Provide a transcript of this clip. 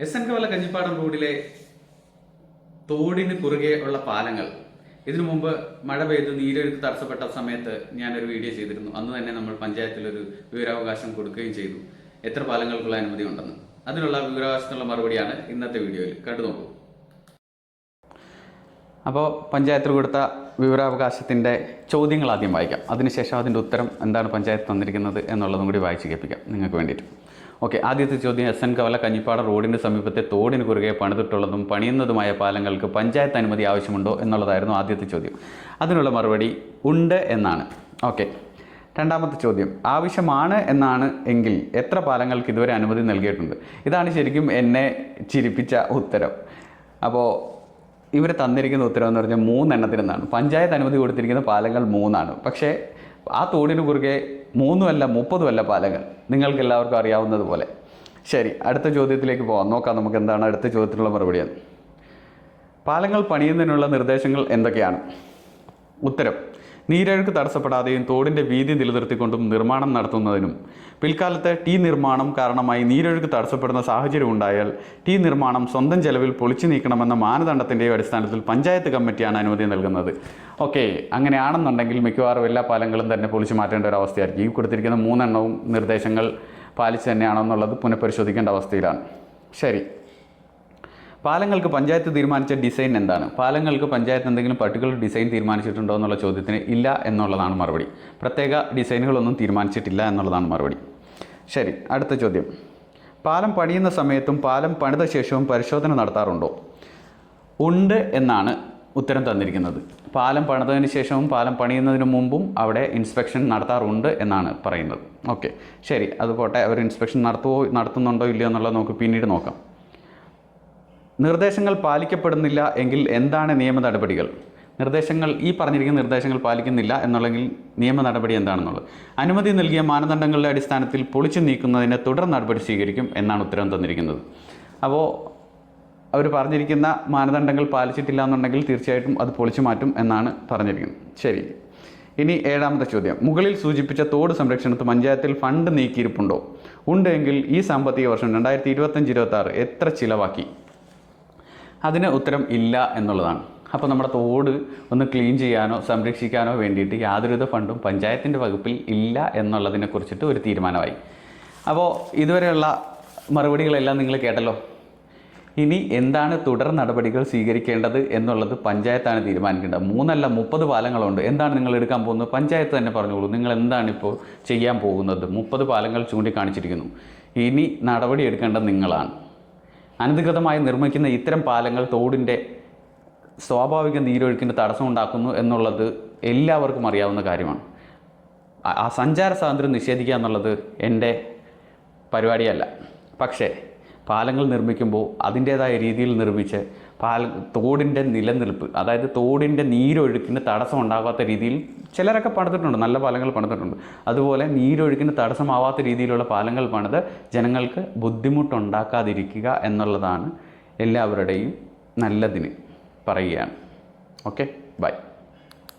S N കവല കഞ്ഞിപ്പാടം റോഡിലെ തോടിന് കുറുകെ ഉള്ള പാലങ്ങൾ ഇതിനു മുമ്പ് മഴ പെയ്ത് നീരൊഴുക്ക് തടസ്സപ്പെട്ട സമയത്ത് ഞാനൊരു വീഡിയോ ചെയ്തിരുന്നു. അന്ന് തന്നെ നമ്മൾ പഞ്ചായത്തിലൊരു വിവരാവകാശം കൊടുക്കുകയും ചെയ്തു എത്ര പാലങ്ങൾക്കുള്ള അനുമതി ഉണ്ടെന്ന്. അതിനുള്ള വിവരാവകാശത്തിനുള്ള മറുപടിയാണ് ഇന്നത്തെ വീഡിയോയിൽ. കണ്ടു നോക്കൂ. അപ്പോൾ പഞ്ചായത്തിൽ കൊടുത്ത വിവരാവകാശത്തിൻ്റെ ചോദ്യങ്ങൾ ആദ്യം വായിക്കാം. അതിനുശേഷം അതിൻ്റെ ഉത്തരം എന്താണ് പഞ്ചായത്ത് തന്നിരിക്കുന്നത് എന്നുള്ളതും കൂടി വായിച്ച് കേൾപ്പിക്കാം നിങ്ങൾക്ക് വേണ്ടിയിട്ട്. ഓക്കെ, ആദ്യത്തെ ചോദ്യം, എസ് എൻ കവല കഞ്ഞിപ്പാട റോഡിന് സമീപത്തെ തോടിന് കുറുകെ പണിതിട്ടുള്ളതും പണിയുന്നതുമായ പാലങ്ങൾക്ക് പഞ്ചായത്ത് അനുമതി ആവശ്യമുണ്ടോ എന്നുള്ളതായിരുന്നു ആദ്യത്തെ ചോദ്യം. അതിനുള്ള മറുപടി ഉണ്ട് എന്നാണ്. ഓക്കെ, രണ്ടാമത്തെ ചോദ്യം, ആവശ്യമാണ് എന്നാണ് എങ്കിൽ എത്ര പാലങ്ങൾക്ക് ഇതുവരെ അനുമതി നൽകിയിട്ടുണ്ട്? ഇതാണ് ശരിക്കും എന്നെ ചിരിപ്പിച്ച ഉത്തരം. അപ്പോൾ ഇവർ തന്നിരിക്കുന്ന ഉത്തരം എന്ന് പറഞ്ഞാൽ 3 എണ്ണത്തിനെന്നാണ്. പഞ്ചായത്ത് അനുമതി കൊടുത്തിരിക്കുന്ന പാലങ്ങൾ 3ആണ്. പക്ഷേ ആ തോടിന് കുറുകെ 3 അല്ല 30 അല്ല പാലങ്ങൾ, നിങ്ങൾക്ക് എല്ലാവർക്കും അറിയാവുന്നതുപോലെ. ശരി, അടുത്ത ചോദ്യത്തിലേക്ക് പോകാം. നോക്കാം നമുക്ക് എന്താണ് അടുത്ത ചോദ്യത്തിനുള്ള മറുപടിയാണ്. പാലങ്ങൾ പണിയുന്നതിനുള്ള നിർദ്ദേശങ്ങൾ എന്തൊക്കെയാണ്? ഉത്തരം, നീരൊഴുക്ക് തടസ്സപ്പെടാതെയും തോടിൻ്റെ വീതി നിലനിർത്തിക്കൊണ്ടും നിർമ്മാണം നടത്തുന്നതിനും പിൽക്കാലത്ത് ടീ നിർമ്മാണം കാരണമായി നീരൊഴുക്ക് തടസ്സപ്പെടുന്ന സാഹചര്യം ഉണ്ടായാൽ ടീ നിർമ്മാണം സ്വന്തം ചെലവിൽ പൊളിച്ചു നീക്കണമെന്ന മാനദണ്ഡത്തിൻ്റെ അടിസ്ഥാനത്തിൽ പഞ്ചായത്ത് കമ്മിറ്റിയാണ് അനുമതി നൽകുന്നത്. ഓക്കെ, അങ്ങനെയാണെന്നുണ്ടെങ്കിൽ മിക്കവാറും എല്ലാ പാലങ്ങളും തന്നെ പൊളിച്ചു മാറ്റേണ്ട ഒരു അവസ്ഥയായിരിക്കും. ഈ കൊടുത്തിരിക്കുന്ന 3 എണ്ണവും നിർദ്ദേശങ്ങൾ പാലിച്ച് തന്നെയാണോ എന്നുള്ളത് പുനഃപരിശോധിക്കേണ്ട അവസ്ഥയിലാണ്. ശരി, പാലങ്ങൾക്ക് പഞ്ചായത്ത് തീരുമാനിച്ച ഡിസൈൻ എന്താണ്? പാലങ്ങൾക്ക് പഞ്ചായത്ത് എന്തെങ്കിലും പർട്ടിക്കുലർ ഡിസൈൻ തീരുമാനിച്ചിട്ടുണ്ടോ എന്നുള്ള ചോദ്യത്തിന് ഇല്ല എന്നുള്ളതാണ് മറുപടി. പ്രത്യേക ഡിസൈനുകളൊന്നും തീരുമാനിച്ചിട്ടില്ല എന്നുള്ളതാണ് മറുപടി. ശരി, അടുത്ത ചോദ്യം, പാലം പണിയുന്ന സമയത്തും പാലം പണിത ശേഷവും പരിശോധന നടത്താറുണ്ടോ? ഉണ്ട് എന്നാണ് ഉത്തരം തന്നിരിക്കുന്നത്. പാലം പണിതതിന് ശേഷവും പാലം പണിയുന്നതിന് മുമ്പും അവിടെ ഇൻസ്പെക്ഷൻ നടത്താറുണ്ട് എന്നാണ് പറയുന്നത്. ഓക്കെ, ശരി, അതുപോട്ടെ. അവർ ഇൻസ്പെക്ഷൻ നടത്തുന്നുണ്ടോ ഇല്ലയോ എന്നുള്ളത് നമുക്ക് പിന്നീട് നോക്കാം. നിർദ്ദേശങ്ങൾ പാലിക്കപ്പെടുന്നില്ല എങ്കിൽ എന്താണ് നിയമ നടപടികൾ? ഈ പറഞ്ഞിരിക്കുന്ന നിർദ്ദേശങ്ങൾ പാലിക്കുന്നില്ല എന്നുള്ളെങ്കിൽ നിയമ നടപടി എന്താണെന്നുള്ളത്. അനുമതി നൽകിയ മാനദണ്ഡങ്ങളുടെ അടിസ്ഥാനത്തിൽ പൊളിച്ചു നീക്കുന്നതിന് തുടർ നടപടി സ്വീകരിക്കും എന്നാണ് ഉത്തരം തന്നിരിക്കുന്നത്. അപ്പോൾ അവർ പറഞ്ഞിരിക്കുന്ന മാനദണ്ഡങ്ങൾ പാലിച്ചിട്ടില്ല എന്നുണ്ടെങ്കിൽ തീർച്ചയായിട്ടും അത് പൊളിച്ചു മാറ്റും എന്നാണ് പറഞ്ഞിരിക്കുന്നത്. ശരി, ഇനി 7ാമത്തെ ചോദ്യം, മുകളിൽ സൂചിപ്പിച്ച തോട് സംരക്ഷണത്തിന് പഞ്ചായത്തിൽ ഫണ്ട് നീക്കിയിരിപ്പുണ്ടോ? ഉണ്ടെങ്കിൽ ഈ സാമ്പത്തിക വർഷം 2025-26 എത്ര ചിലവാക്കി? അതിന് ഉത്തരം ഇല്ല എന്നുള്ളതാണ്. അപ്പോൾ നമ്മുടെ തോട് ഒന്ന് ക്ലീൻ ചെയ്യാനോ സംരക്ഷിക്കാനോ വേണ്ടിയിട്ട് യാതൊരുവിധ ഫണ്ടും പഞ്ചായത്തിൻ്റെ വകുപ്പിൽ ഇല്ല എന്നുള്ളതിനെ കുറിച്ചിട്ട് ഒരു തീരുമാനമായി. അപ്പോൾ ഇതുവരെയുള്ള മറുപടികളെല്ലാം നിങ്ങൾ കേട്ടല്ലോ. ഇനി എന്താണ് തുടർ നടപടികൾ സ്വീകരിക്കേണ്ടത് എന്നുള്ളത് പഞ്ചായത്താണ് തീരുമാനിക്കേണ്ടത്. 3 അല്ല 30 പാലങ്ങളുണ്ട്. എന്താണ് നിങ്ങൾ എടുക്കാൻ പോകുന്നത്? പഞ്ചായത്ത് തന്നെ പറഞ്ഞോളൂ. നിങ്ങൾ എന്താണിപ്പോൾ ചെയ്യാൻ പോകുന്നത്? 30 പാലങ്ങൾ ചൂണ്ടിക്കാണിച്ചിരിക്കുന്നു. ഇനി നടപടി എടുക്കേണ്ടത് നിങ്ങളാണ്. അനധികൃതമായി നിർമ്മിക്കുന്ന ഇത്തരം പാലങ്ങൾ തോടിൻ്റെ സ്വാഭാവിക നീരൊഴുക്കിന് തടസ്സമുണ്ടാക്കുന്നു എന്നുള്ളത് എല്ലാവർക്കും അറിയാവുന്ന കാര്യമാണ്. ആ സഞ്ചാര സ്വാതന്ത്ര്യം നിഷേധിക്കുക എന്നുള്ളത് എൻ്റെ പരിപാടിയല്ല. പക്ഷേ പാലങ്ങൾ നിർമ്മിക്കുമ്പോൾ അതിൻ്റേതായ രീതിയിൽ നിർമ്മിച്ച് തോടിൻ്റെ നിലനിൽപ്പ്, അതായത് തോടിൻ്റെ നീരൊഴുക്കിന് തടസ്സം ഉണ്ടാകാത്ത രീതിയിൽ ചിലരൊക്കെ പണിതിട്ടുണ്ട്, നല്ല പാലങ്ങൾ പണിതിട്ടുണ്ട്. അതുപോലെ നീരൊഴുക്കിന് തടസ്സമാവാത്ത രീതിയിലുള്ള പാലങ്ങൾ പണിത് ജനങ്ങൾക്ക് ബുദ്ധിമുട്ടുണ്ടാക്കാതിരിക്കുക എന്നുള്ളതാണ് എല്ലാവരുടെയും നല്ലതിന് പറയുകയാണ്. Okay, by.